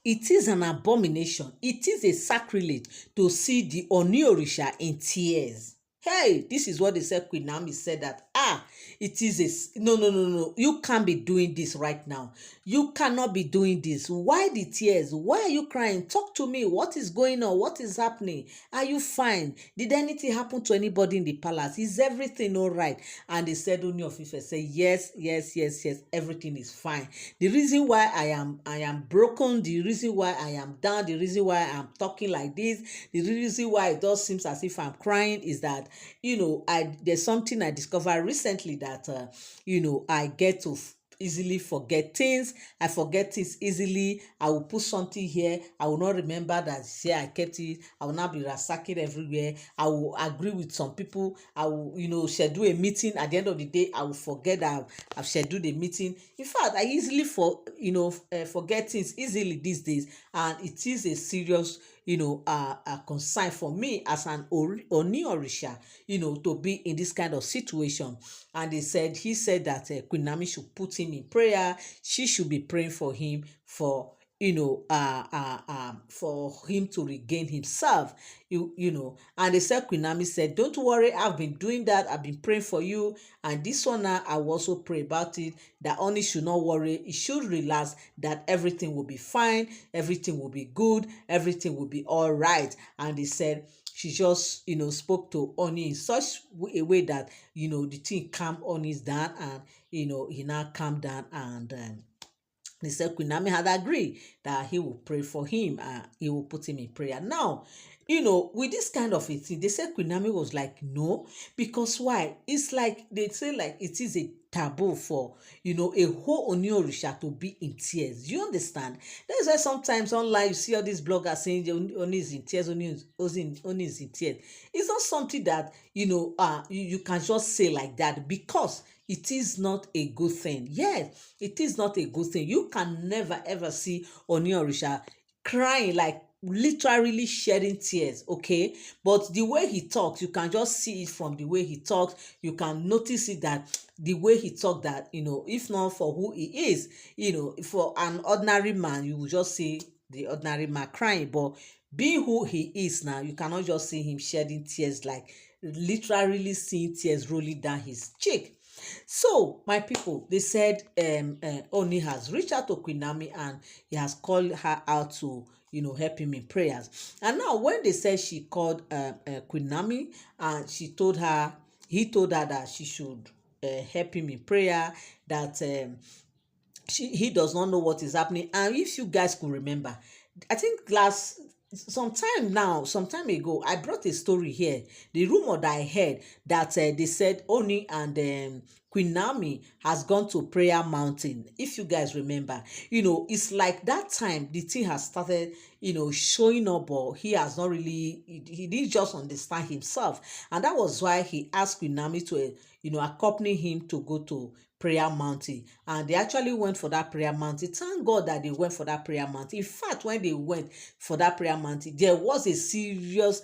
it is an abomination. It is a sacrilege to see the Ooni in tears. Hey, this is what they said. Queen Naomi said that, it is no. You can't be doing this right now. You cannot be doing this. Why the tears? Why are you crying? Talk to me. What is going on? What is happening? Are you fine? Did anything happen to anybody in the palace? Is everything all right? And they said, Ooni of Ife said, yes, everything is fine. The reason why I am broken, the reason why I am down, the reason why I'm talking like this, the reason why it does seems as if I'm crying is that, there's something I discovered recently that, I get to easily forget things. I forget things easily. I will put something here. I will not remember that here I kept it. I will not be ransacking everywhere. I will agree with some people. I will, schedule a meeting. At the end of the day, I will forget that I've scheduled a meeting. In fact, I easily forget things easily these days, and it is a serious a concern for me as an Ooni Orisha, to be in this kind of situation. And he said that Queen Naomi should put him in prayer. She should be praying for him for for him to regain himself, and they said, Queen Naomi said, don't worry, I've been doing that, I've been praying for you, and this one now I will also pray about it, that Ooni should not worry, he should relax, that everything will be fine, everything will be good, everything will be all right. And they said she just spoke to Ooni in such a way that the thing calmed Ooni's down, and he now calmed down, and they said Queen Naomi had agreed that he will pray for him, he will put him in prayer. Now, with this kind of a thing, they said Queen Naomi was like, no, because why? It's like, they say like it is a taboo for, a whole Ooni Orisha to be in tears. You understand? That's why sometimes online you see all these bloggers saying Ooni is in tears, Ooni is in tears. It's not something that, you can just say like that, because it is not a good thing. Yes, it is not a good thing. You can never ever see Ooni Orisha crying, like literally shedding tears, okay? But the way he talks, you can just see it from the way he talks. You can notice it that the way he talks, that if not for who he is, for an ordinary man, you will just see the ordinary man crying. But being who he is now, you cannot just see him shedding tears, like literally seeing tears rolling down his cheek. So, my people, they said Ooni has reached out to Queen Naomi, and he has called her out to, help him in prayers. And now, when they said she called Queen Naomi, and he told her that she should help him in prayer, that he does not know what is happening. And if you guys could remember, I think some time ago, I brought a story here. The rumor that I heard that they said Ooni and Queen Naomi has gone to Prayer Mountain. If you guys remember, it's like that time the thing has started, showing up, but he has not really, he didn't just understand himself. And that was why he asked Queen Naomi to, accompany him to go to Prayer Mountain. And they actually went for that Prayer Mountain. Thank God that they went for that Prayer Mountain. In fact, when they went for that Prayer Mountain, there was a serious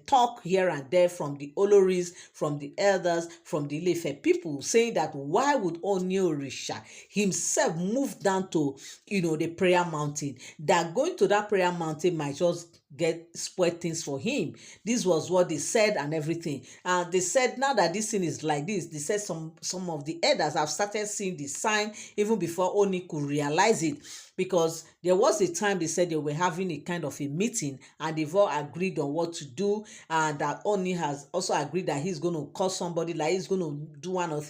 talk here and there from the Oloris, from the elders, from the Ile-Ife people, saying that why would Ooni Orisha himself move down to the Prayer Mountain, that going to that Prayer Mountain might just spoil things for him. This was what they said and everything. And they said, now that this thing is like this, they said some of the elders have started seeing the sign even before Ooni could realize it, because there was a time they said they were having a kind of a meeting, and they've all agreed on what to do, and that Ooni has also agreed that he's going to call somebody, like he's going to do one or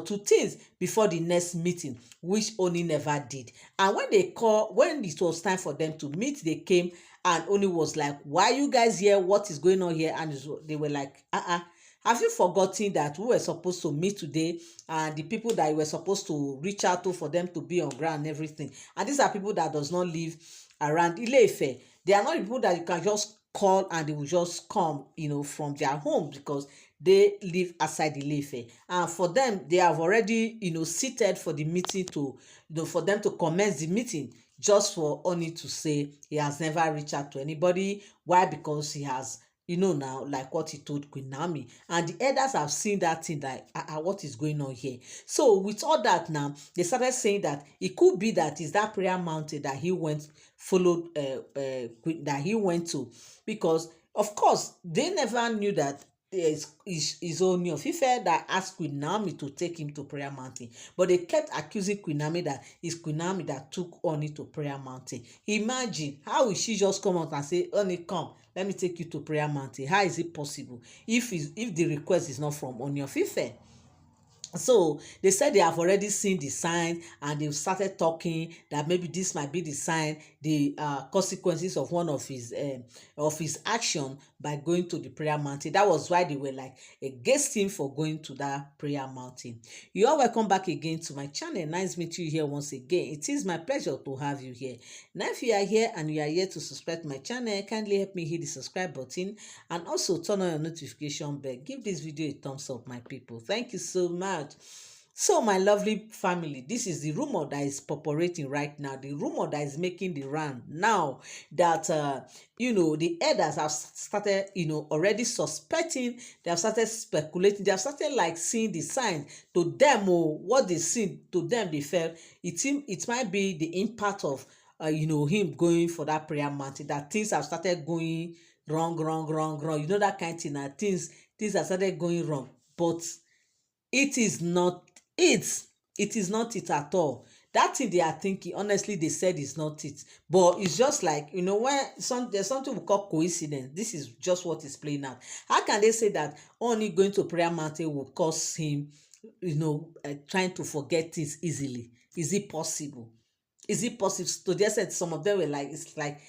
two things before the next meeting, which Ooni never did. And when it was time for them to meet, they came, and Ooni was like, why are you guys here? What is going on here? And they were like, have you forgotten that we were supposed to meet today, and the people that you were supposed to reach out to for them to be on ground and everything? And these are people that does not live around Ile-Ife. They are not people that you can just call and they will just come, from their home, because they live outside Ile-Ife. And for them, they have already, seated for the meeting to, for them to commence the meeting, just for Ooni to say he has never reached out to anybody. Why? Because he has now, like what he told Queen Naomi, and the elders have seen that thing, like what is going on here. So with all that now, they started saying that it could be that is that prayer mountain that he went followed that he went to, because of course they never knew that is Ooni of Ife that asked Queen Naomi to take him to prayer mountain, but they kept accusing Queen Naomi that it's Queen Naomi that took Ooni to prayer mountain. Imagine, how will she just come out and say, Ooni, come, let me take you to prayer mountain? How is it possible if the request is not from Ooni of Ife? So they said they have already seen the sign, and they've started talking that maybe this might be the sign, the consequences of one of his action by going to the prayer mountain. That was why they were like against him for going to that prayer mountain. You are welcome back again to my channel. Nice meeting you here once again. It is my pleasure to have you here. Now if you are here and you are here to subscribe to my channel, kindly help me hit the subscribe button and also turn on your notification bell. Give this video a thumbs up, my people. Thank you so much. So my lovely family, this is the rumor that is populating right now, the rumor that is making the round now, that the elders have started already suspecting, they have started speculating, they have started like seeing the sign. To them, what they see, to them they felt it might be the impact of him going for that prayer mountain, that things have started going wrong, that kind of thing. That things have started going wrong, but it is not it. It is not it at all. That thing they are thinking, honestly, they said it's not it. But it's just like, when there's something we call coincidence. This is just what is playing out. How can they say that only going to prayer mountain will cause him, trying to forget things easily? Is it possible? Is it possible? To the extent some of them were like, it's like,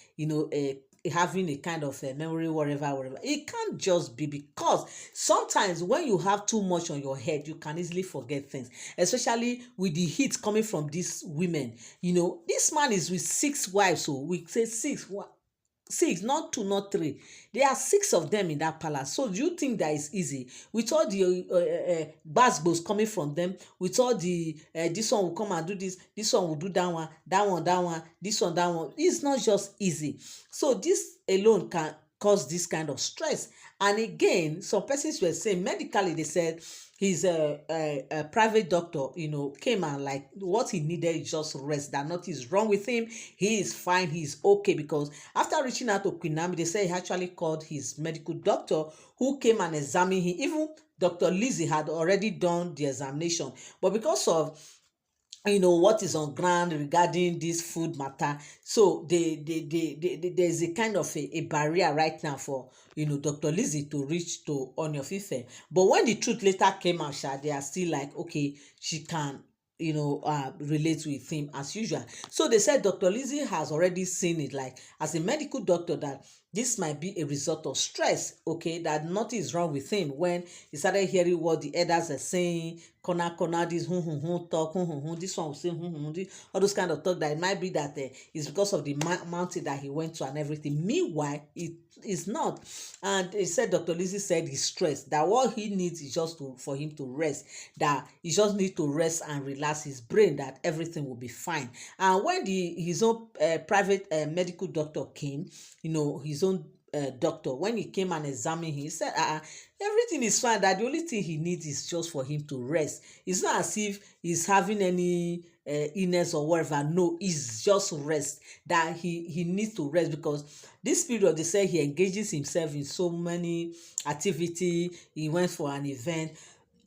having a kind of a memory, whatever. It can't just be, because sometimes when you have too much on your head, you can easily forget things, especially with the heat coming from these women. This man is with 6 wives, so we say six, not 2, not 3. There are 6 of them in that palace. So do you think that is easy with all the basbos coming from them, with all the this one will come and do this one will do that one, this one, that one? It's not just easy. So this alone can cause this kind of stress. And again, some persons were saying medically, they said his a private doctor came, and like what he needed is just rest, that nothing is wrong with him, he is fine, he's okay. Because after reaching out to Queen Naomi, they say he actually called his medical doctor, who came and examined him. Even Dr. Lizzie had already done the examination, but because of what is on ground regarding this food matter, so there's a kind of a barrier right now for Dr. Lizzie to reach to Ooni of Ife. But when the truth later came out, they are still like, okay, she can relate with him as usual. So they said Dr. Lizzie has already seen it, like as a medical doctor, that this might be a result of stress, okay, that nothing is wrong with him. When he started hearing what the elders are saying, corner, this talk, this one will say all those kind of talk, that it might be that it's because of the mountain that he went to and everything. Meanwhile, it is not. And he said, Dr. Lizzie said he's stressed, that what he needs is just for him to rest, that he just needs to rest and relax his brain, that everything will be fine. And when his own private medical doctor came, his own doctor, when he came and examined him, he said everything is fine, that the only thing he needs is just for him to rest. It's not as if he's having any illness or whatever. No, it's just rest, that he needs to rest, because this period, they say he engages himself in so many activity. He went for an event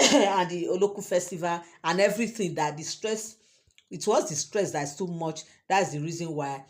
at the local festival and everything, that the stress, it was the stress that's too much. That's the reason why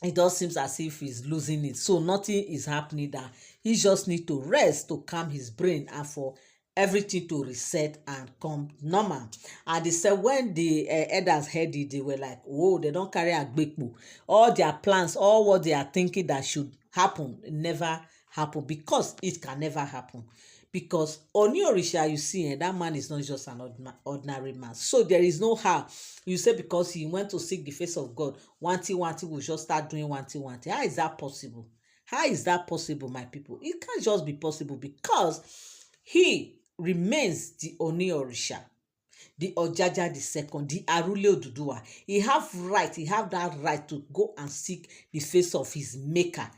it does seems as if he's losing it. So nothing is happening, that he just need to rest to calm his brain and for everything to reset and come normal. And they said when the elders heard it, they were like, whoa, they don't carry a gbekpo. All their plans, all what they are thinking that should happen, never happen, because it can never happen. Because Ooni Orisha, you see, that man is not just an ordinary man. So there is no how you say because he went to seek the face of God, one thing will just start doing one thing. How is that possible? How is that possible, my people? It can't just be possible, because he remains the Ooni Orisha, the Ojaja the second, the Arule Oduduwa. He have that right to go and seek the face of his maker.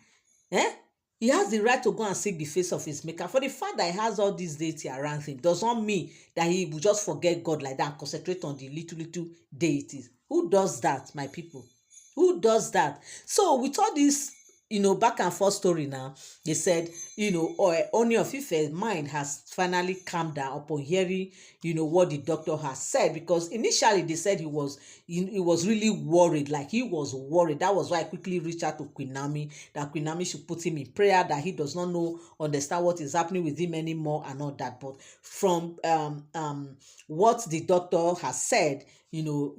he has the right to go and seek the face of his maker. For the fact that he has all these deity around him does not mean that he will just forget God like that and concentrate on the little deities. Who does that, my people? Who does that? So with all this, back and forth story now, they said, Ooni of Ife's mind has finally calmed down upon hearing, what the doctor has said, because initially they said he was really worried, like he was worried. That was why I quickly reached out to Queen Naomi, that Queen Naomi should put him in prayer, that he does not understand what is happening with him anymore and all that. But from what the doctor has said,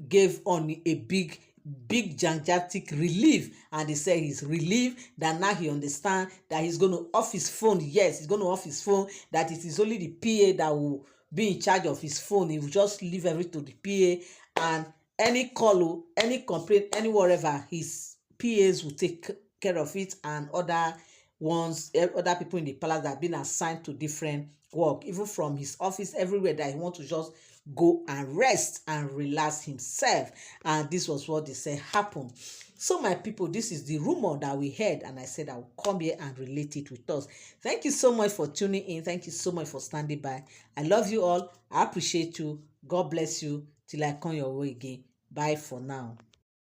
gave on a big gigantic relief, and they say he's relieved that now he understand that he's going to off his phone. Yes, he's going to off his phone, that it is only the PA that will be in charge of his phone. He will just leave everything to the PA, and any call, any complaint, any whatever, his PAs will take care of it, and other people in the palace that have been assigned to different work, even from his office, everywhere that he want to just go and rest and relax himself. And this was what they said happened. So my people, this is the rumor that we heard, and I said I will come here and relate it with us. Thank you so much for tuning in. Thank you so much for standing by. I love you all. I appreciate you. God bless you till I come your way again. Bye for now.